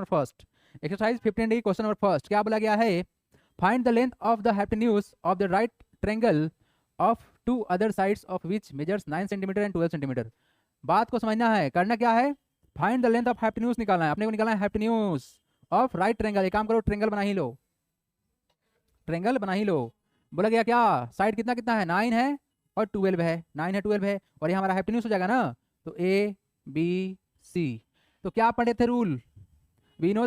First, exercise 15D question number first. क्या बोला गया है? Find the length of the hypotenuse of the right triangle of two other sides of which measures 9 centimetre and 12 centimetre. बात को समझना है, करना क्या है? Find the length of hypotenuse निकालना है, अपने को निकालना है हाइपोटेन्यूज ऑफ राइट ट्रायंगल। एक काम करो, ट्रायंगल बना ही लो, ट्रायंगल बना ही लो। बोला गया क्या? साइड कितना कितना है? 9 है और 12 है, 9 है 12 है, और ये हमारा हाइपोटेन्यूज हो जाएगा ना, तो ए बी सी। तो क्या पढ़े थे रूल? वी नो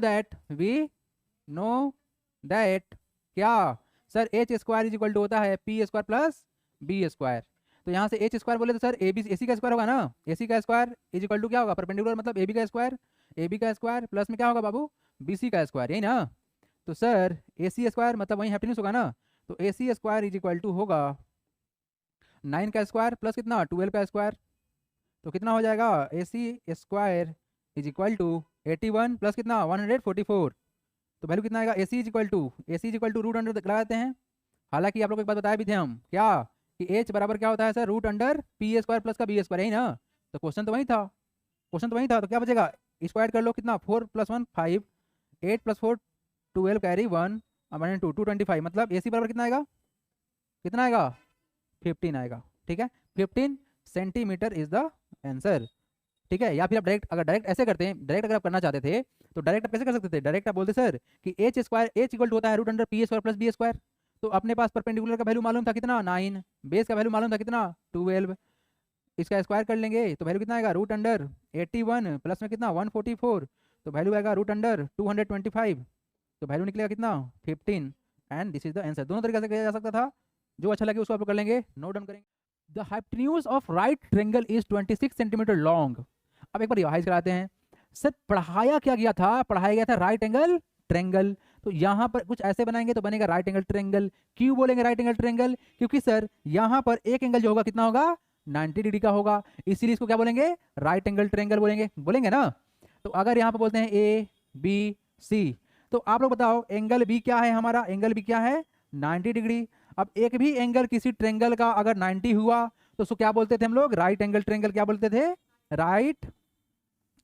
दैट क्या sir H square is equal to होता है P square plus B square. तो यहाँ से एच स्क्वायर बोले तो सर ए बी ए सी का स्क्वायर होगा ना, ए सी का स्क्वायर इज इक्वल टू क्या होगा? परपेंडिकुलर मतलब ए बी का स्क्वायर प्लस में क्या होगा बाबू? बी सी का स्क्वायर, यही ना। तो सर ए सी स्क्वायर मतलब वही हैप्पीनेस होगा ना, तो ए C square is equal to होगा 9 का स्क्वायर प्लस कितना? 12 का स्क्वायर। तो कितना हो जाएगा? A C square is equal to 81 plus कितना? 144। तो वैल्यू कितना आएगा? A C is equal to root under लगाते हैं। हालांकि आप लोग को एक बात बताया भी थे हम, क्या कि एच बराबर क्या होता है sir? Root under P square plus का बी स्क्वायर, यही ना। तो क्वेश्चन तो वही था, क्वेश्चन तो वही था। तो क्या बचेगा? स्क्वायर कर लो, कितना? 4 + 1 5, 8 + 4 12 कैरी 1 2 225, मतलब ए सी बराबर कितना आएगा? कितना आएगा? 15 आएगा। ठीक है, 15 सेंटीमीटर इज द आंसर। ठीक है, या फिर आप डायरेक्ट, अगर डायरेक्ट ऐसे करते हैं, डायरेक्ट अगर आप करना चाहते थे तो डायरेक्ट आप कैसे कर सकते थे? डायरेक्ट आप बोलते सर कि H square H equal to होता है root under P square plus B square. तो अपने पास परपेंडिकुलर का वैल्यू मालूम था कितना? 9, बेस का वैल्यू मालूम था कितना? 12, इसका स्क्वायर कर लेंगे तो वैल्यू कितना आएगा? रूट अंडर 81 प्लस में कितना? 144, तो वैल्यू आएगा रूट अंडर 225, तो वैल्यू निकलेगा कितना? 15, and this is the answer. दोनों तरीके से किया जा सकता था, जो अच्छा लगे उसको आप लोग कर लेंगे, नोट डाउन करेंगे। The hypotenuse of right triangle is 26 centimetre long. अब एक बार रिवाइज कराते हैं। सर पढ़ाया क्या गया था? पढ़ाया गया था राइट एंगल ट्रायंगल। तो यहाँ पर कुछ ऐसे बनाएंगे तो बनेगा राइट एंगल ट्रायंगल। क्यों बोलेंगे राइट एंगल ट्रायंगल? क्योंकि सर यहाँ पर एक एंगल जो होगा कितना होगा? 90 डिग्री का होगा, इसीलिए इसको क्या बोलेंगे? राइट एंगल ट्रायंगल बोलेंगे, बोलेंगे ना। तो अगर यहाँ पर बोलते हैं ए बी सी, तो आप लोग बताओ एंगल बी क्या है? हमारा एंगल बी क्या है? 90 डिग्री। अब एक भी एंगल किसी ट्रायंगल का अगर 90 हुआ तो उसको क्या बोलते थे हम लोग? Right angle triangle. क्या बोलते थे? राइट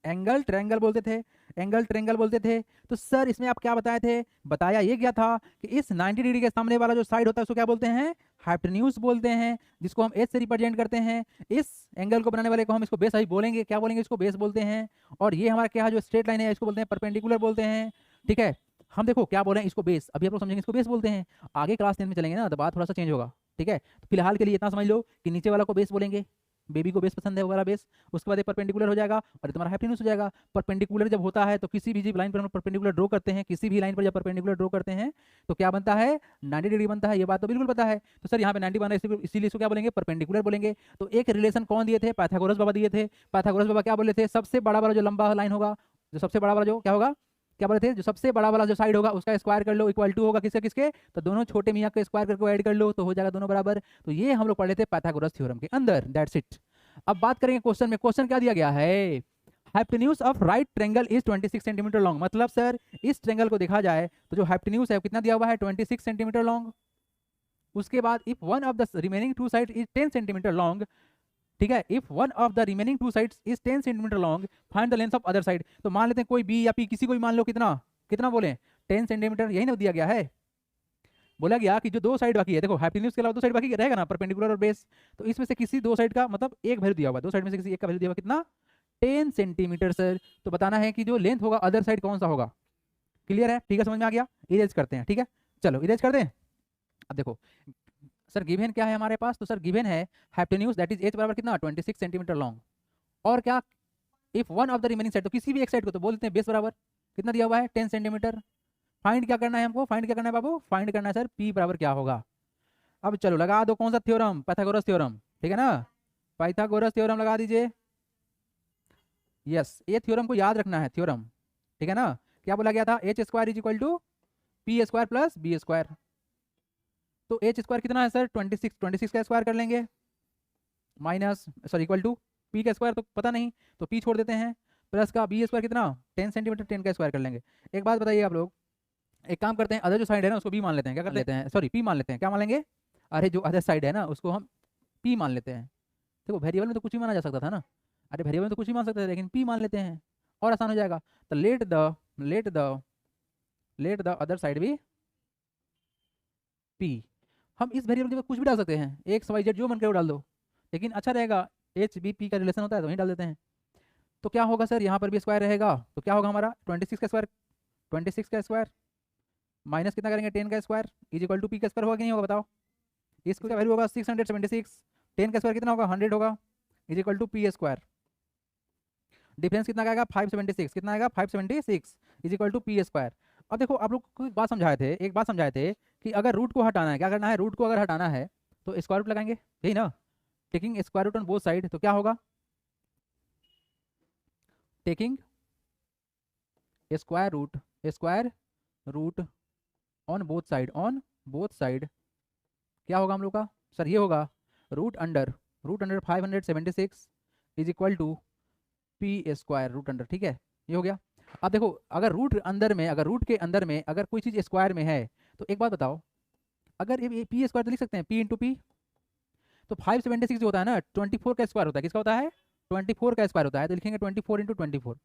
एंगल ट्रायंगल बोलते थे, एंगल ट्रायंगल बोलते थे। तो सर इसमें आप क्या बताए थे? बताया ये गया था कि इस 90 डिग्री के सामने वाला जो साइड होता है उसको क्या बोलते हैं? हाइपोटेन्यूज बोलते हैं, जिसको हम एच से रिप्रेजेंट करते हैं। इस एंगल को बनाने वाले को हम इसको बेस ही बोलेंगे। क्या बोलेंगे? इसको बेस बोलते हैं। और ये हमारा क्या जो स्ट्रेट लाइन है इसको बोलते हैं परपेंडिकुलर बोलते हैं। ठीक है, हम देखो क्या बोल रहे हैं, इसको बेस, अभी आप लोग समझेंगे इसको बेस बोलते हैं। आगे क्लास 10 में चलेंगे ना तो बात थोड़ा सा चेंज होगा। ठीक है, तो फिलहाल के लिए इतना समझ लो कि नीचे वाला को बेस बोलेंगे, बेबी को बेस पसंद है वो वाला बेस। उसके बाद एक परपेंडिकुलर हो जाएगा और तुम्हारा हाइपोटेन्यूज हो जाएगा। परपेंडिकुलर जब होता है तो किसी भी लाइन पर हम परपेंडिकुलर ड्रॉ करते हैं, किसी भी लाइन पर जब परपेंडिकुलर ड्रॉ करते हैं तो क्या बनता है? 90 डिग्री बनता है। ये बात तो बिल्कुल पता है। तो सर यहाँ पे 90 बना है, इसीलिए इसको क्या बोलेंगे? परपेंडिकुलर बोलेंगे। तो एक रिलेशन कौन दिए थे? पाइथागोरस बाबा दिए थे। पाइथागोरस बाबा क्या बोले थे? सबसे बड़ा वाला जो लंबा लाइन होगा, जो सबसे बड़ा वाला जो क्या होगा, क्या बोले थे? जो सबसे बड़ा वाला जो साइड होगा उसका स्क्वायर कर लो, इक्वल टू होगा किसके किसके? तो दोनों छोटे मियाँ के स्क्वायर करके ऐड कर लो तो हो जाएगा दोनों बराबर। तो ये हम लोग पढ़े थे पाइथागोरस थ्योरम के अंदर, दैट्स इट। अब बात करेंगे क्वेश्चन में। क्वेश्चन क्या दिया गया है? Hypotenuse of right triangle is 26 centimetre long. मतलब सर इस ट्रायंगल को देखा जाए तो जो हाइपोटेन्यूज है कितना दिया हुआ है? 26 सेंटीमीटर लॉन्ग। उसके बाद if one of the remaining to side is 10 centimetre long, ठीक है, if one of the remaining two sides is 10 centimetre long, find the length of other side. तो मान लेते हैं कोई बी या पी, किसी को भी मान लो, कितना कितना बोले? 10 सेंटीमीटर, यही ना दिया गया है। बोला गया कि जो दो साइड बाकी है, देखो हाइपोटेन्यूज के अलावा दो साइड बाकी रहेगा ना, परपेंडिकुलर और बेस। तो इसमें से किसी दो साइड का मतलब एक वैल्यू दिया हुआ है, दो साइड में से किसी एक का वैल्यू दिया हुआ कितना? 10 सेंटीमीटर सर। तो बताना है कि जो लेंथ होगा अदर साइड कौन सा होगा। क्लियर है? ठीक है, समझ में आ गया। इरेज करते हैं, ठीक है, चलो इरेज कर दें। अब देखो सर गिवन क्या है हमारे पास? तो सर गिवन है हाइपोटेन्यूज दैट इज एच बराबर कितना? 26 सेंटीमीटर लॉन्ग। और क्या? If one of the remaining side, तो किसी भी एक साइड को तो बोलते हैं बेस बराबर कितना दिया हुआ है? 10 सेंटीमीटर। फाइंड क्या करना है हमको? फाइंड क्या करना है बाबू? फाइंड करना है सर पी बराबर क्या होगा। अब चलो लगा दो, कौन सा थ्योरम? पाइथागोरस थ्योरम, ठीक है ना। पाइथागोरस थ्योरम लगा दीजिए। यस, ये थ्योरम को याद रखना है, थ्योरम, ठीक है ना। क्या बोला गया था? H square is equal to P square plus B square. तो एच स्क्वायर कितना है सर? 26, 26 का स्क्वायर कर लेंगे minus sorry equal to P का स्क्वायर तो पता नहीं, तो पी छोड़ देते हैं, प्लस का बी स्क्वायर कितना? 10 सेंटीमीटर, 10 का स्क्वायर कर लेंगे। एक बात बताइए आप लोग, एक काम करते हैं, अदर जो साइड है ना उसको बी मान लेते हैं। क्या कर लेते हैं? सॉरी पी मान लेते हैं। क्या मान लेंगे? अरे जो अदर साइड है ना उसको हम पी मान लेते हैं। देखो वेरिएबल में तो कुछ भी माना जा सकता था ना, अरे वेरिएबल में तो कुछ भी मान सकते थे, लेकिन पी मान लेते हैं। और आसान हो जाएगा। तो लेट द अदर साइड भी पी। हम इस वेरिएबल के बाद कुछ भी डाल सकते हैं, एक्स वाई जेड जो मन करे वो डाल दो, लेकिन अच्छा रहेगा एच बी पी का रिलेशन होता है तो वहीं डाल देते हैं। तो क्या होगा सर, यहाँ पर भी स्क्वायर रहेगा तो क्या होगा हमारा 26 का स्क्वायर, 26 का स्क्वायर माइनस कितना करेंगे 10 का square is equal to P का स्क्वायर होगा कि नहीं होगा बताओ। इसका वैल्यू होगा 676, 10 का स्क्वायर कितना होगा 100 होगा is equal to P square. Difference कितना आएगा 576, कितना आएगा 576 is equal to P square. अब देखो आप लोग को एक बात समझाए थे कि अगर रूट को हटाना है, क्या करना है, रूट को अगर हटाना है तो स्क्वायर रूट लगाएंगे, यही ना, taking square root on both side. तो क्या होगा, taking square root on both side क्या होगा हम लोग का सर, ये होगा root under 576 is equal to P square root under, ठीक है ये हो गया। अब देखो अगर रूट के अंदर में अगर कोई चीज़ स्क्वायर में है तो एक बात बताओ, अगर ये पी स्क्वायर तो लिख सकते हैं पी इंटू पी, तो 576 जो होता है ना 24 का स्क्वायर होता है, किसका होता है 24 का स्क्वायर होता है, तो लिखेंगे 24 इंटू 24,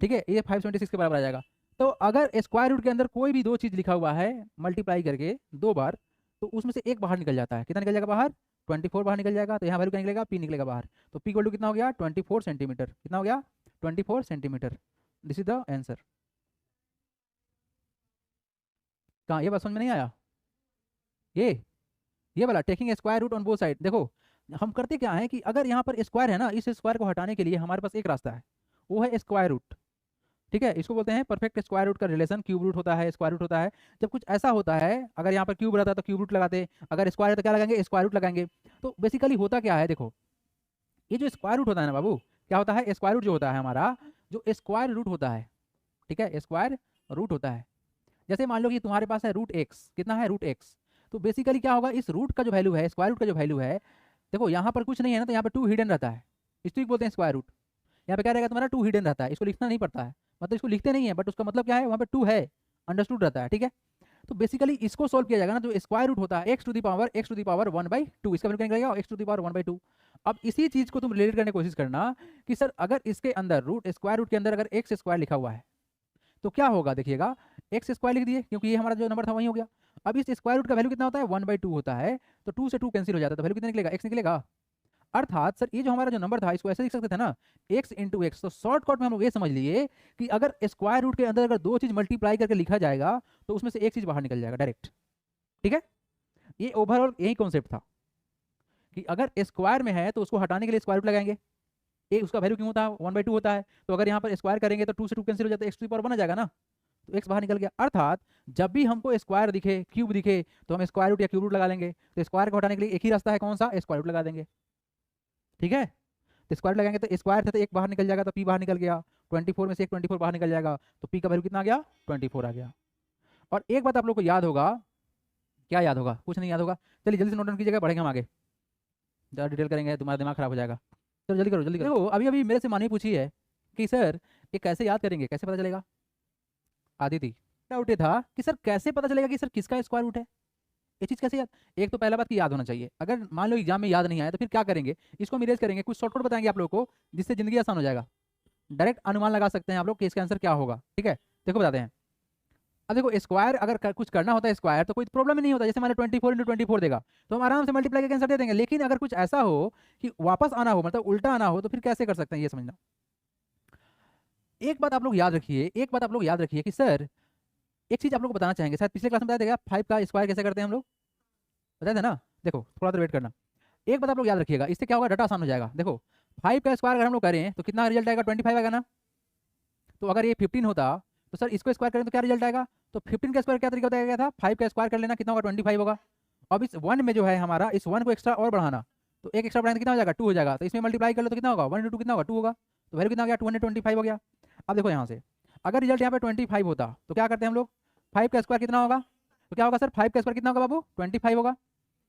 ठीक है ये 576 के बराबर आ जाएगा। तो अगर स्क्वायर रूट के अंदर कोई भी दो चीज़ लिखा हुआ है मल्टीप्लाई करके दो बार, तो उसमें से एक बाहर निकल जाता है, कितना निकल जाएगा बाहर 24 बाहर निकल जाएगा, तो यहाँ वैल्यू क्या निकलेगा पी निकलेगा बाहर। तो पी इक्वल टू कितना हो गया 24 सेंटीमीटर, कितना हो गया 24 centimetre. This is the answer. कहाँ ये बात समझ में नहीं आया, ये वाला taking square root on both side. देखो हम करते क्या है कि अगर यहाँ पर स्क्वायर है ना, इस स्क्वायर को हटाने के लिए हमारे पास एक रास्ता है, वो है स्क्वायर रूट, ठीक है इसको बोलते हैं परफेक्ट स्क्वायर रूट का रिलेशन। क्यूब रूट होता है, स्क्वायर रूट होता है, जब कुछ ऐसा होता है अगर यहाँ पर क्यूब रहता है तो क्यूब रूट लगाते, अगर स्क्वायर है तो क्या लगाएंगे स्क्वायर रूट लगाएंगे। तो बेसिकली होता क्या है, देखो ये जो स्क्वायर रूट होता है ना बाबू, क्या होता है स्क्वायर रूट जो होता है हमारा, जो स्क्वायर रूट होता है, ठीक है स्क्वायर रूट होता है। जैसे मान लो कि तुम्हारे पास है रूट एक्स, कितना है रूट एक्स, तो बेसिकली क्या होगा इस रूट का जो वैल्यू है, स्क्वायर रूट का जो वैल्यू है, देखो यहाँ पर कुछ नहीं है ना तो यहाँ पर 2 हिडन रहता है, इसको बोलते हैं स्क्वायर रूट। यहाँ पे क्या रहेगा तुम्हारा 2 हिडन रहता है, इसको लिखना नहीं पड़ता है, मतलब इसको लिखते नहीं है बट उसका मतलब क्या है वहाँ पे 2 है, अंडरस्टूड रहता है, ठीक है। तो बेसिकली इसको सोल्व किया जाएगा ना, जो स्क्वायर रूट होता है एक्स टू दी पावर 1/2, इसका वैल्यू क्या निकलेगा एक्स टू दी पावर 1/2। अब इसी चीज को तुम रिलेट करने की कोशिश करना कि सर अगर इसके अंदर स्क्वायर रूट के अंदर अगर एक्स स्क्वायर लिखा हुआ है तो क्या होगा, देखिएगा एक्स स्क्वायर लिख दिए क्योंकि ये हमारा जो नंबर था वही हो गया। अब इस स्क्वायर रूट का वैल्यू कितना होता है 1/2 होता है, तो 2 से 2 कैंसिल हो जाता है, तो वैल्यू कितना निकलेगा एक्स निकलेगा। अर्थात सर ये जो हमारा जो नंबर था इसको ऐसे लिख सकते थे ना एक्स इंटू एक्स। तो शॉर्टकट में हम लोग ये समझ लिए कि अगर स्क्वायर रूट के अंदर अगर दो चीज मल्टीप्लाई करके लिखा जाएगा तो उसमें से एक चीज बाहर निकल जाएगा डायरेक्ट, ठीक है। ये ओवरऑल यही कॉन्सेप्ट था कि अगर स्क्वायर में है तो उसको हटाने के लिए स्क्वायर रूट लगाएंगे, ये उसका वैल्यू क्यों होता है 1/2 होता है, तो अगर यहाँ पर स्क्वायर करेंगे तो 2 से 2 कैंसिल हो जाता है, एक्स टू दी पावर बना जाएगा ना, तो एक्स बाहर निकल गया। अर्थात जब भी हमको स्क्वायर दिखे क्यूब दिखे तो हम स्क्वायर रूट या क्यूब रूट लगा लेंगे, तो स्क्वायर को हटाने के लिए एक ही रास्ता है कौन सा स्क्वायर रूट लगा देंगे, ठीक है। तो स्क्वायर लगाएंगे तो स्क्वायर था तो एक बाहर निकल जाएगा, तो पी बाहर निकल गया, 24 में से एक 24 बाहर निकल जाएगा, तो पी का वैल्यू कितना आ गया 24 आ गया। और एक बात आप लोग को याद होगा, क्या याद होगा कुछ नहीं याद होगा, चलिए जल्दी से नोट डाउन कीजिएगा, बढ़ेंगे हम आगे, ज़्यादा डिटेल करेंगे तुम्हारा दिमाग खराब हो जाएगा। चलो जल्दी करो जल्दी करो। देखो अभी अभी मेरे से मानी पूछी है कि सर ये कैसे याद करेंगे, कैसे पता चलेगा, आदिति डाउट ये था कि सर कैसे पता चलेगा कि सर किसका स्क्वायर रूट है, ये चीज़ कैसे याद। एक तो पहला बात की याद होना चाहिए, अगर मान लो एग्जाम में याद नहीं आया तो फिर क्या करेंगे, इसको हम इरेज करेंगे, कुछ शॉर्टकट बताएंगे आप लोगों को जिससे जिंदगी आसान हो जाएगा। डायरेक्ट अनुमान लगा सकते हैं आप लोग कि इसका आंसर क्या होगा, ठीक है। देखो बताते हैं, अब देखो स्क्वायर अगर कुछ करना होता है स्क्वायर तो कोई प्रॉब्लम ही नहीं होता, जैसे मान लो 24 इंटू 24 देगा तो हम आराम से मल्टीप्लाई करके आंसर दे देंगे। लेकिन अगर कुछ ऐसा हो कि वापस आना हो, मतलब उल्टा आना हो, तो फिर कैसे कर सकते हैं ये समझना। एक बात आप लोग याद रखिए कि सर एक चीज आप लोग को बताना चाहेंगे, शायद पिछले क्लास में बताया था 5 का स्क्वायर कैसे करते हैं हम लोग, बताए थे ना। देखो थोड़ा देर वेट करना, एक बात आप लोग याद रखिएगा, इससे क्या होगा डाटा आसान हो जाएगा। देखो 5 का स्क्वायर अगर हम लोग करें तो कितना रिजल्ट आएगा 25 आएगा ना, तो अगर ये 15 होता तो सर इसको स्क्वायर करें तो क्या रिजल्ट आएगा, तो 15 का स्क्वायर क्या तरीका बताया गया था 5 का स्क्वायर कर लेना, कितना होगा 25 होगा। अब इस 1 में जो है हमारा इस 1 को एक्स्ट्रा और बढ़ाना, तो एक एक्स्ट्रा बढ़ाने कितना हो जाएगा 2 हो जाएगा, तो इसमें मल्टीप्लाई कर लो तो कितना होगा 1 इंटू 2 कितना होगा 2 होगा, तो वैल्यू कितना हो गया 225 हो गया। अब देखो यहाँ से अगर रिजल्ट यहाँ पे 25 होता तो क्या करते हैं हम लोग, 5 का स्क्वायर कितना होगा, तो क्या होगा सर 5 का स्क्वायर कितना होगा बाबू 25 होगा।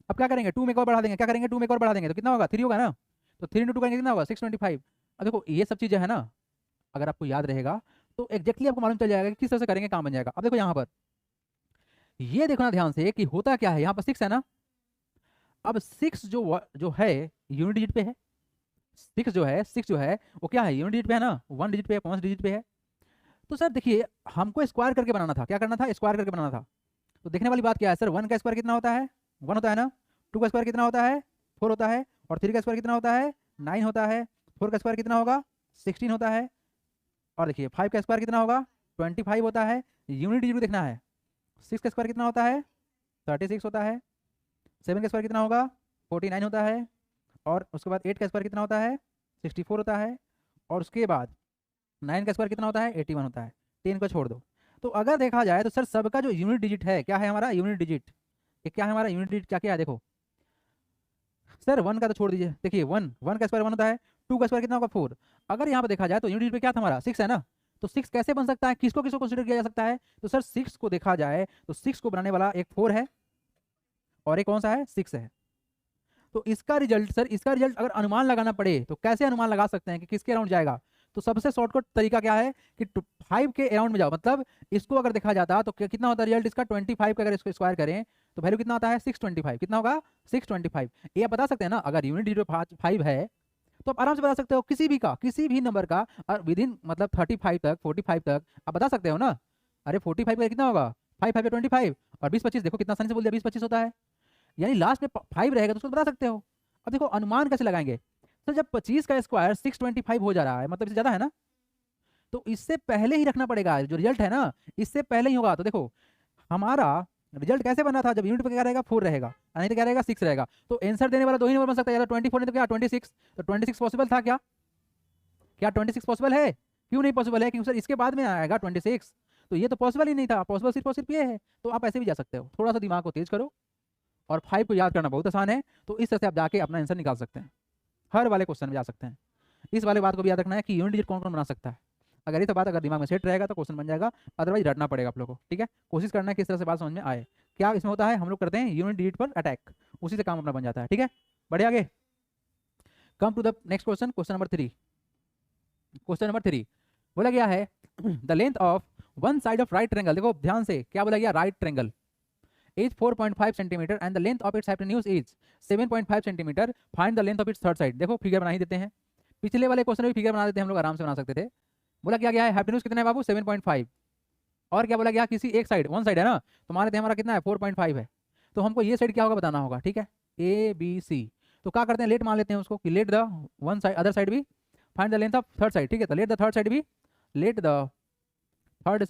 अब क्या करेंगे 2 में एक और बढ़ा देंगे, क्या करेंगे 2 में एक और बढ़ा देंगे तो कितना होगा 3 होगा ना, तो 3 इंटू 2 करेंगे कितना होगा 625। अब देखो ये सब चीज़ें है ना, अगर आपको याद रहेगा तो एग्जैक्टली आपको मालूम चल जाएगा कि किस तरह से करेंगे काम बन जाएगा। अब देखो यहाँ पर ये देखना ध्यान से कि होता क्या है, यहाँ पर 6 है ना, अब 6 जो है यूनिट डिजिट पे है, सिक्स जो है वो क्या है, यूनिट डिजिट पे है ना, 1 डिजिट पे है, 5 डिजिट पे है। तो सर देखिए हमको स्क्वायर करके बनाना था, क्या करना था, स्क्वायर करके बनाना था। तो देखने वाली बात क्या है सर, 1 का स्क्वायर कितना होता है, 1 होता है ना। 2 का स्क्वायर कितना होता है, 4 होता है। और 3 का स्क्वायर कितना होता है, 9 होता है। 4 का स्क्वायर कितना होगा, 16 होता है। और देखिए 5 का स्क्वायर कितना होगा, 25 होता है। यूनिट डिजिट देखना है। 6 का स्क्वायर कितना होता है, 36 होता है। 7 का स्क्वायर कितना होगा, 49 होता है। और उसके बाद 8 का स्क्वायर कितना होता है, 64 होता है। और उसके बाद 9 का स्क्वायर कितना होता है, 81 होता है। 10 को छोड़ दो। तो अगर देखा जाए तो सर सबका जो यूनिट डिजिट है क्या है हमारा, यूनिट डिजिट। ये क्या है हमारा यूनिट डिजिट, क्या क्या है देखो। सर 1 का तो छोड़ दीजिए, देखिए 1 का स्क्वायर 1 होता है। 2 का स्क्वायर कितना होगा, 4। अगर यहाँ पे देखा जाए तो यूनिट डिजिट पे क्या था हमारा, 6 है ना। तो 6 कैसे बन सकता है, किसको किसको कंसिडर किया जा सकता है। तो सर 6 को देखा जाए तो 6 को बनाने वाला एक 4 है और एक कौन सा है, 6 है। तो इसका रिजल्ट सर, इसका रिजल्ट अगर अनुमान लगाना पड़े तो कैसे अनुमान लगा सकते हैं कि किसके अराउंड जाएगा। तो सबसे शॉर्टकट तरीका क्या है कि 5 के अराउंड में जाओ, मतलब इसको अगर देखा जाता तो कितना होता है रिजल्ट इसका, 25 का अगर इसको स्क्वायर करें तो वैल्यू कितना आता है, 625। कितना होगा, 625। ये आप बता सकते हैं ना, अगर यूनिट डिजिट 5 है तो आप आराम से बता सकते हो किसी भी का, किसी भी नंबर का, और विद इन मतलब 35 तक, 45 तक आप बता सकते हो ना। अरे 45 का कितना होगा, 5 5 25, और 20 25 देखो कितना आसानी से बोल दिया, 20 25 होता है। यानी लास्ट में 5 रहेगा तो उसको बता सकते हो। अब देखो अनुमान कैसे लगाएंगे। तो जब 25 का स्क्वायर 625 हो जा रहा है, मतलब इससे ज़्यादा है ना, तो इससे पहले ही रखना पड़ेगा, जो रिजल्ट है ना इससे पहले ही होगा। तो देखो हमारा रिजल्ट कैसे बना था, जब यूनिट पे क्या रहेगा, 4 रहेगा, नहीं तो क्या रहेगा, 6 रहेगा। तो आंसर देने वाला दो ही नंबर बन सकता है, या तो 24 नहीं तो क्या 26। तो 26 पॉसिबल था क्या, क्या 26 पॉसिबल है, क्यों नहीं पॉसिबल है, क्योंकि सर इसके बाद में आएगा 26। तो ये तो पॉसिबल ही नहीं था, पॉसिबल सिर्फ और सिर्फ ये है। तो आप ऐसे भी जा सकते हो, थोड़ा सा दिमाग को तेज करो। और 5 को याद करना बहुत आसान है, तो इस तरह से आप जाके अपना आंसर निकाल सकते हैं, हर वाले क्वेश्चन में जा सकते हैं। इस वाले बात को भी याद रखना है कि यूनिट डिजिट कौन कौन बना सकता है। अगर ये तो बात अगर दिमाग में सेट रहेगा तो क्वेश्चन बन जाएगा, अदरवाइज रटना पड़ेगा आप लोगों को। ठीक है, कोशिश करना है कि इस तरह से बात समझ में आए। क्या इसमें होता है, हम लोग करते हैं यूनिट डिजिट पर अटैक, उसी से काम अपना बन जाता है। ठीक है, बढ़े आगे। Come to the next question, question number 3 बोला गया है the length of one side of right triangle. देखो ध्यान से, क्या बोला गया, right triangle is 4.5 centimetre and the length of its hypotenuse is 7.5 centimetre, find the length of its third side. देखो फिगर बना ही देते हैं, पिछले वाले क्वेश्चन में भी फिगर बना देते हैं हम लोग, आराम से बना सकते थे। बोला क्या गया है, हाइपोटेन्यूज कितना है बाबू, 7.5। और क्या बोला गया, किसी एक साइड, वन साइड है ना, तो मान लेते हैं हमारा कितना है, 4.5 है। तो हमको ये साइड क्या होगा बताना होगा। ठीक है, ए बी सी। तो क्या करते हैं, लेट मान लेते हैं उसको कि let the one side other side भी, find the length of third side. ठीक है, तो लेट द थर्ड साइड भी, लेट द थर्ड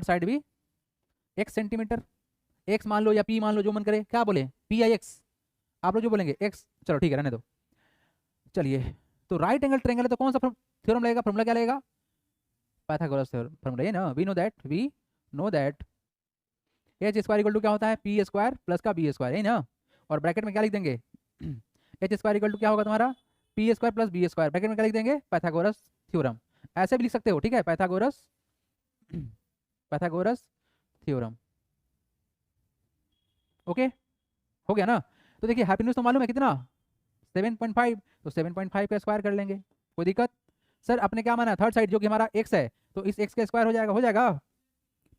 साइड भी x सेंटीमीटर, x मान लो या p मान लो, जो मन करे, क्या बोले, p या x, आप लोग जो बोलेंगे x, चलो ठीक है रहने दो। चलिए, तो राइट एंगल ट्रायंगल है तो कौन सा थ्योरम लगेगा, फॉर्मूला क्या लगेगा, पाइथागोरस थ्योरम, फॉर्मूला ये ना, we know that H square equal to क्या होता है, पी स्क्वायर प्लस का बी स्क्वायर, है ना। और ब्रैकेट में क्या लिख देंगे, एच स्क्वायर इक्वल टू क्या होगा तुम्हारा, P square plus B square, bracket में क्या लिख देंगे, पाइथागोरस थ्योरम। ऐसे भी लिख सकते हो, ठीक है, पाइथागोरस पाइथागोरस थ्योरम। ओके, हो गया ना। तो देखिए हाइपोटेन्यूज तो मालूम है कितना, 7.5, तो 7.5 का स्क्वायर कर लेंगे, कोई दिक्कत। सर अपने क्या माना है, थर्ड साइड जो कि हमारा x है, तो इस x का स्क्वायर हो जाएगा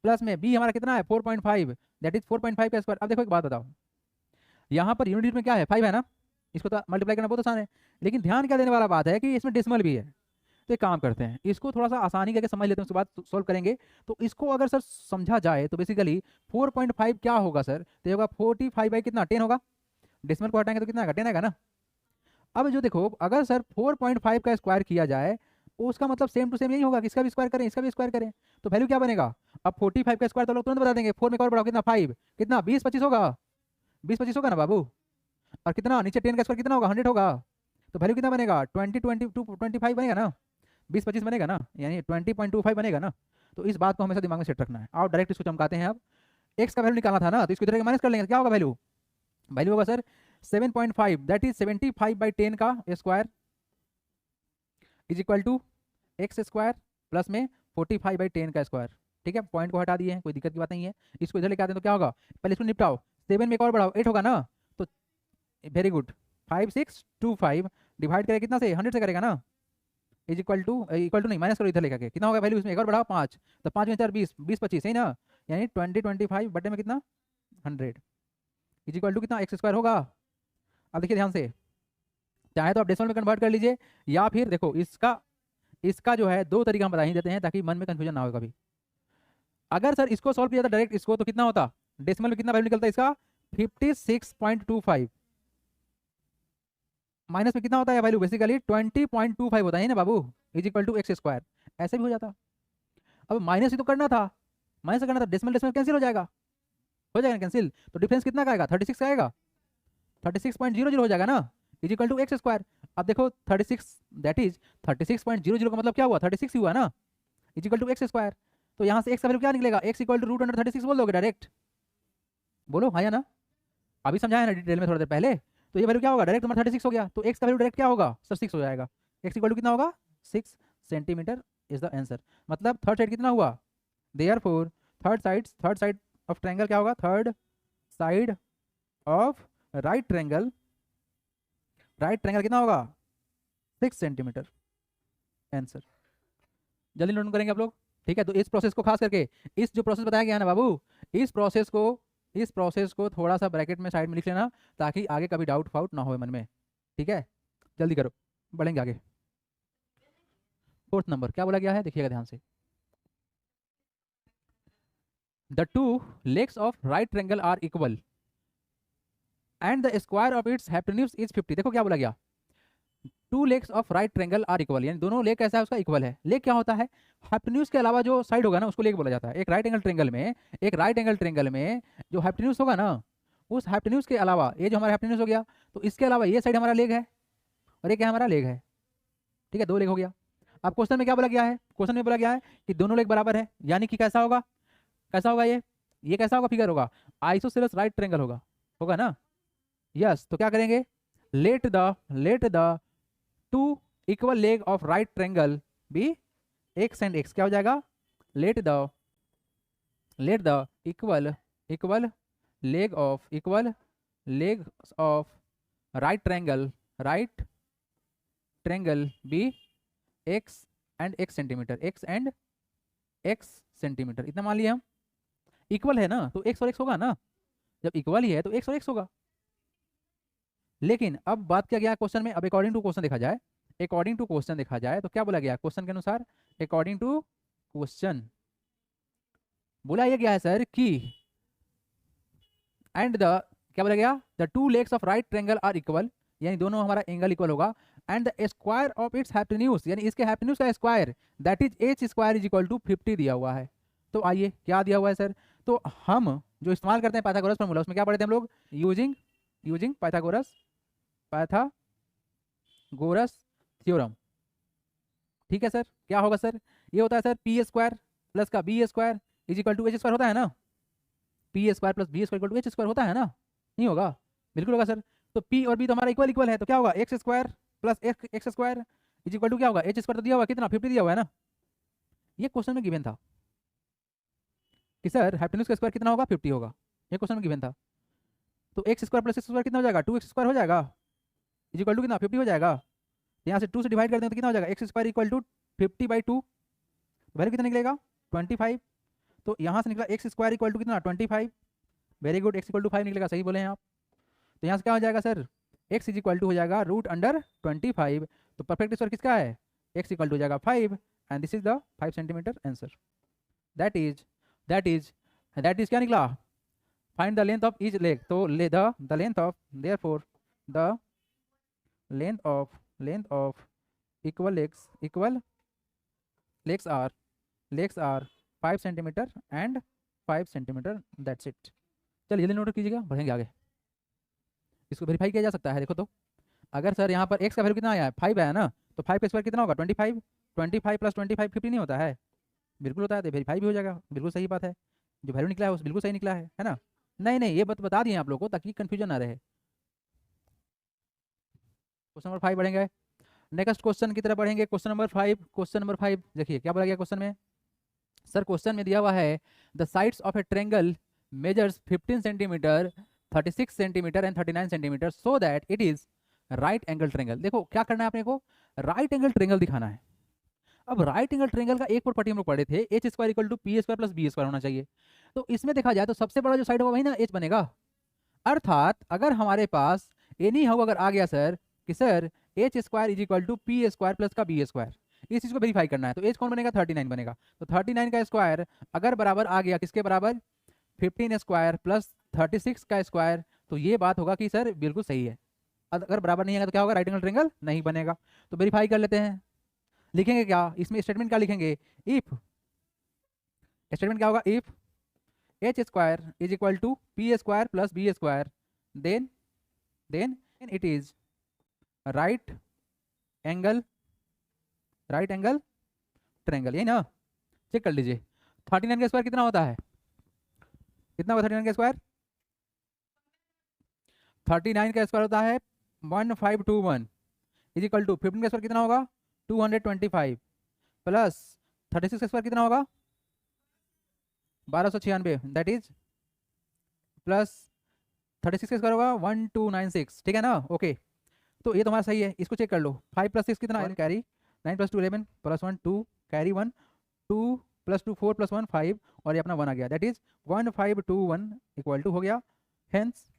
प्लस में b हमारा कितना है 4.5, दैट इज 4.5 का स्क्वायर। अब देखो एक बात बताओ, यहाँ पर यूनिट में क्या है, 5 है ना, इसको तो मल्टीप्लाई करना बहुत आसान है। लेकिन ध्यान क्या देने वाला बात है कि इसमें डेसिमल भी है। तो एक काम करते हैं, इसको थोड़ा सा आसानी करके समझ लेते हैं, उसके बाद सोल्व करेंगे। तो इसको अगर सर समझा जाए तो बेसिकली 4.5 क्या होगा सर, तो ये होगा 45 बाई कितना, 10 होगा। डेसिमल को हटाएंगे तो कितना आएगा, 10 आएगा ना। अब जो देखो अगर सर 4.5 का स्क्वायर किया जाए तो उसका मतलब सेम टू सेम यही होगा कि इसका भी स्क्वायर करें, इसका भी स्क्वायर करें, तो वैल्यू क्या बनेगा। अब 45 का स्क्वायर तो लोग तुरंत बता देंगे, 4 में एक और बढ़ाओ कितना, 5 कितना, 20 25 होगा, 20 25 होगा ना बाबू। और कितना नीचे 10 का स्क्वायर कितना होगा, 100 होगा। तो वैल्यू कितना बनेगा, 25 बनेगा ना, 20 25 बनेगा ना, यानी 20.25 बनेगा ना। तो इस बात को हमेशा दिमाग में सेट रखना है। और डायरेक्ट इसको चमकाते हैं। अब एक्स का वैल्यू निकालना था ना, तो इसको इधर माइनस कर लेंगे, क्या होगा वैल्यू, वैल्यू होगा सर 7.5, दैट इज 75/10 का square is equal to X square plus में 45/10 का स्क्वायर। ठीक है, पॉइंट को हटा दिए हैं, कोई दिक्कत की बात नहीं है। इसको इधर लेके आते हैं तो क्या होगा, पहले इसको निपटाओ, 7 में एक और बढ़ाओ, 8 होगा ना। तो वेरी गुड, 5625 डिवाइड करेगा कितना से, 100 से करेगा ना, इज इक्वल टू नहीं, माइनस करो इधर लेकर, कितना होगा वैल्यू, इसमें एक और बढ़ाओ 5, तो 5 में 4 20, 20 25 सही ना, यानी 20 25 बटे में कितना 100 इज इक्वल टू कितना एक्स स्क्वायर होगा। अब देखिए ध्यान से, चाहे तो आप डेसिमल में कन्वर्ट कर लीजिए, या फिर देखो इसका इसका जो है दो तरीका हम बता ही देते हैं ताकि मन में कंफ्यूजन ना हो कभी। अगर सर इसको सॉल्व किया था डायरेक्ट इसको, तो कितना होता, डेसिमल में कितना वैल्यू निकलता है इसका 56.25, माइनस में कितना होता है वैल्यू बेसिकली 20.25 होता है ना बाबू, is equal to X square, ऐसे भी हो जाता। अब माइनस ही तो करना था, माइनस करना था, डेसिमल डेसिमल कैंसिल हो जाएगा कैंसिल, तो डिफरेंस कितना का आएगा 36 का आएगा, 36.00 हो जाएगा ना, is equal to X square. अब देखो 36 दैट इज 36.00 का मतलब क्या हुआ 36 ही हुआ ना, is equal to X square. तो यहाँ से एक्स का वैल्यू क्या निकलेगा, X equal to root under 36 बोल दोगे डायरेक्ट, बोलो हाँ या ना, अभी समझाया ना डिटेल में थोड़ी देर पहले। तो ये वैल्यू क्या होगा डायरेक्ट तुम्हारा 36 हो गया, तो एक्स का वैल्यू डायरेक्ट क्या होगा सर 6 हो जाएगा, एक्स इक्वल टू कितना होगा 6 सेंटीमीटर इज द आंसर। मतलब थर्ड साइड कितना हुआ, therefore third side of triangle क्या होगा, third side of right triangle कितना होगा 6 सेंटीमीटर आंसर। जल्दी नोट करेंगे आप लोग, ठीक है। तो इस प्रोसेस को खास करके, इस जो प्रोसेस बताया गया है ना बाबू, इस प्रोसेस को थोड़ा सा ब्रैकेट में साइड में लिख लेना ताकि आगे कभी डाउट फाउट ना हो मन में, ठीक है। जल्दी करो, बढ़ेंगे आगे। फोर्थ नंबर क्या बोला गया है, देखिएगा ध्यान से, the two legs of right triangle are equal and the square of its hypotenuse is 50। देखो क्या बोला गया, two legs of right triangle are equal, यानी दोनों लेग कैसा है उसका इक्वल है। लेग क्या होता है, हाइपोटेन्यूज के अलावा जो साइड होगा ना उसको लेग बोला जाता है। एक राइट एंगल ट्रायंगल में जो हाइपोटेन्यूज होगा ना, उस हाइपोटेन्यूज के अलावा ये जो हमारा हाइपोटेन्यूज हो गया, तो इसके अलावा ये साइड हमारा लेग है और ये क्या हमारा लेग है, ठीक है, दो लेग हो गया। अब क्वेश्चन में क्या बोला गया है, क्वेश्चन में बोला गया है कि दोनों लेग बराबर है, यानी कि कैसा होगा ये कैसा होगा फिगर होगा, आइसोसेलेस राइट ट्रायंगल होगा ना, यस। तो क्या करेंगे, let the two equal leg of right triangle be X and X, क्या हो जाएगा, let the equal leg of right triangle be X and X centimetre, इतना मान लिया हम। इक्वल है ना तो एक्स और एक्स होगा ना, जब इक्वल ही है तो एक्स और एक्स होगा। लेकिन अब बात क्या गया क्वेश्चन में, अब अकॉर्डिंग टू क्वेश्चन देखा जाए तो क्या बोला गया क्वेश्चन के अनुसार, अकॉर्डिंग टू क्वेश्चन बोला ये गया है सर कि एंड द क्या बोला गया, the two legs of right triangle are equal, यानी दोनों हमारा एंगल इक्वल होगा, and the square of its hypotenuse, यानी इसके हाइपोटेन्यूज का square that is H square is equal to 50 दिया हुआ है। तो आइए क्या दिया हुआ है सर, तो हम जो इस्तेमाल करते हैं पाइथागोरस फार्मूला, उसमें क्या पढ़े थे हम लोग, यूजिंग पाइथागोरस थ्योरम, ठीक है सर। क्या होगा सर, ये होता है सर पी स्क्वायर प्लस का B square is equal to H square होता है ना, P square plus B square equal to H square होता है ना, नहीं होगा, बिल्कुल होगा सर। तो पी और बी तो हमारा इक्वल है, तो क्या होगा X square plus X square is equal to क्या होगा, एच स्क्वायर तो दिया हुआ कितना 50 दिया हुआ है ना, ये क्वेश्चन में गिवन था कि सर हाइपोटेन्यूज का स्क्वायर कितना होगा 50 होगा, ये क्वेश्चन में गिवन था। तो x square plus X square कितना हो जाएगा 2x स्क्वायर हो जाएगा इज इक्वल टू कितना 50 हो जाएगा। यहाँ से 2 से डिवाइड करते हैं तो कितना हो जाएगा X square equal to 50/2, value कितना निकलेगा 25। तो यहाँ से निकला एक्स स्क्वायर इक्वल टू कितना 25, very good, X equal to 5 निकलेगा, सही बोले हैं आप। तो यहाँ से क्या हो जाएगा sir, X is equal to हो जाएगा रूट अंडर 25, तो परफेक्ट स्क्वायर किसका है, एक्स इक्वल टू हो जाएगा 5 and this is the 5 centimetre answer. That is क्या निकला, find the length of each leg, तो the length of therefore the length of equal legs are 5 centimetre and 5 centimetre, that's it. चलिए जल्दी note कीजिएगा, बढ़ेंगे आगे। इसको वेरीफाई किया जा सकता है, देखो तो अगर सर यहाँ पर x का वैल्यू कितना आया है 5 आया ना, तो 5 का स्क्वायर कितना होगा 25 प्लस 25 50 नहीं होता है, बिल्कुल होता है, तो वेरीफाई भी हो जाएगा, बिल्कुल सही बात है, जो वैल्यू निकला है वो बिल्कुल सही निकला है ना। नहीं ये बता दिए आप लोगों को ताकि कंफ्यूजन ना रहे। क्वेश्चन नंबर 5 बढ़ेंगे, नेक्स्ट क्वेश्चन की तरफ बढ़ेंगे। क्वेश्चन नंबर 5 देखिए क्या बोला गया क्वेश्चन में, सर क्वेश्चन में दिया हुआ है the sides of A triangle measures 15 centimetre 36 centimetre and 39 centimetre so that it is right angle triangle. देखो क्या करना है अपने को, राइट एंगल ट्रायंगल दिखाना है। अब राइट एंगल ट्रायंगल का एक प्रॉपर्टी हम लोग पढ़े थे, H square equal to P square plus B square होना चाहिए। तो इसमें देखा जाए तो सबसे बड़ा जो साइड होगा वही ना एच बनेगा, अर्थात अगर हमारे पास एनी हाउ अगर आ गया सर कि sir H square is equal to P square plus का बी स्क्वायर, इस चीज़ को वेरीफाई करना है। तो एच कौन बनेगा, 39 बनेगा। तो 39 का स्क्वायर अगर बराबर आ गया किसके बराबर, 15 स्क्वायर प्लस 36 का स्क्वायर, तो ये बात होगा कि सर बिल्कुल सही है। अगर बराबर नहीं आएगा तो क्या होगा, राइट एंगल ट्रायंगल नहीं बनेगा। तो वेरीफाई कर लेते हैं। लिखेंगे क्या इसमें, स्टेटमेंट क्या लिखेंगे, इफ, स्टेटमेंट क्या होगा, if H square is equal to P square plus B square, then it is right angle triangle, यही ना। चेक कर लीजिए 39 का स्क्वायर कितना होता है, कितना होगा 39 का स्क्वायर, 39 का स्क्वायर होता है 1521 इज इक्वल टू 15 का स्क्वायर कितना होगा 225 प्लस 36 का स्क्वायर कितना होगा 1296, दैट इज प्लस 36 का स्क्वायर होगा 1296, ठीक है ना। ओके तो ये तुम्हारा सही है, इसको चेक कर लो। 5 प्लस 6 कितना है, carry 9 plus 2 11 plus 1 2 carry 1 2 plus 2 4 plus 1 5 और ये अपना 1 आ गया, दैट इज 1521 इक्वल टू हो गया। Hence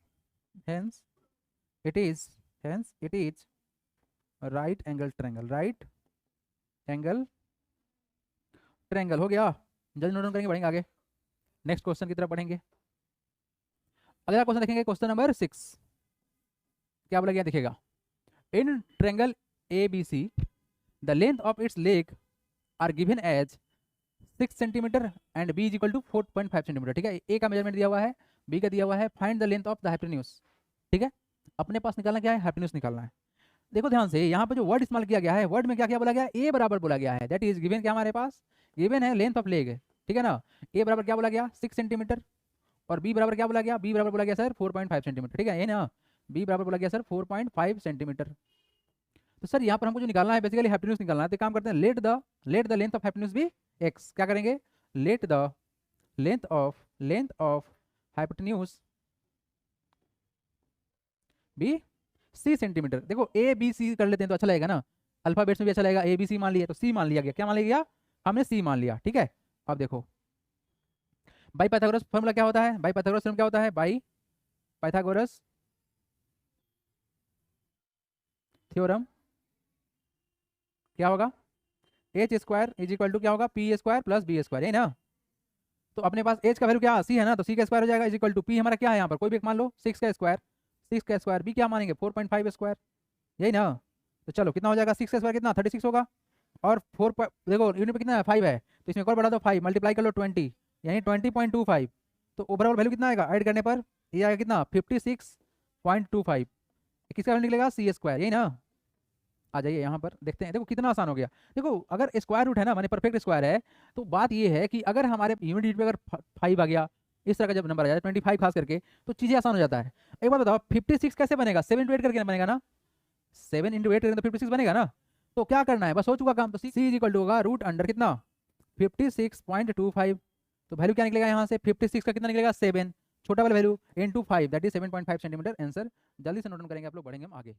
it is right angle triangle हो गया। जल्दी नोट डाउन करेंगे, बढ़ेंगे आगे नेक्स्ट क्वेश्चन की तरफ बढ़ेंगे। अगला क्वेश्चन देखेंगे, क्वेश्चन नंबर 6 क्या बोला गया देखिएगा। In triangle ABC the length of its leg are given as 6 centimetre and B is equal to 4.5 centimetre, ठीक है। ए का मेजरमेंट दिया हुआ है, बी का दिया हुआ है, find the length of the hypotenuse, ठीक है। अपने पास निकालना क्या है, हाइपोटेन्यूज निकालना है। देखो ध्यान से यहाँ पे जो वर्ड इस्तेमाल किया गया है, वर्ड में क्या क्या बोला गया है, ए बराबर बोला गया है, दैट इज गिवन, क्या हमारे पास गिवन है लेंथ ऑफ लेग, ठीक है ना। ए बराबर क्या बोला गया 6 सेंटीमीटर और बी बराबर क्या बोला गया, बी बराबर बोला गया सर 4.5 सेंटीमीटर, ठीक है ये ना। बी बराबर बोला गया सर 4.5 सेंटीमीटर। तो सर यहाँ पर हमको जो निकालना है बेसिकली हाइपोटेन्यूज निकालना है। तो काम करते हैं, let the length of hypotenuse be X, क्या करेंगे, let the length of hypotenuse be C centimetre. देखो ए बी सी कर लेते हैं तो अच्छा लगेगा ना, अल्फाबेट्स में भी अच्छा लगेगा। ए बी सी मान लिया तो सी मान लिया गया, क्या मान लिया गया, हमने सी मान लिया, ठीक है। अब देखो बाई पाइथागोरस फॉर्मूला क्या होता है, बाई पाइथागोरस थ्योरम क्या होता है, बाई पाइथागोरस थ्योरम क्या होगा, H square is equal to क्या होगा, P square plus B square, है ना। तो अपने पास एच का वैल्यू क्या सी है ना, तो सी का स्क्वायर हो जाएगा इज इक्वल टू पी हमारा क्या है यहाँ पर, कोई भी एक मान लो 6 का स्क्वायर, बी क्या मानेंगे 4.5 स्क्वायर, यही ना। तो चलो कितना हो जाएगा, 6 का स्क्वायर कितना 36 होगा और 4 देखो यूनिट पे कितना है 5 है, तो इसमें और बढ़ा दो 5 मल्टीप्लाई कर लो 20 यानी 20.25। तो ओवरऑल वैल्यू कितना आएगा, ऐड करने पर ये आएगा कितना 56.25, किसका वैल्यू निकलेगा सी स्क्वायर, यही ना। आ जाइए यहाँ पर देखते हैं, देखो कितना आसान हो गया। देखो अगर स्क्वायर रूट है ना, माने परफेक्ट स्क्वायर है, तो बात ये है कि अगर हमारे यूनिट पे अगर 5 आ गया, इस तरह का जब नंबर आ जाए 25 खास करके, तो चीज़ें आसान हो जाता है। एक बात बताओ 56 कैसे बनेगा, 7 इंटू 8 करके बनेगा ना, 7 इंटू 8 करेंगे तो 56 बनेगा ना। तो क्या करना है, बस हो चुका काम। तो सी इज इक्वल टू होगा रूट अंडर कितना 56.25, तो वैल्यू क्या निकलेगा यहाँ से 56 का कितना निकलेगा 7, छोटा वाला value into 5 that is 7.5 centimetre, answer. जल्दी से नोट डाउन करेंगे आप लोग, बढ़ेंगे हम आगे।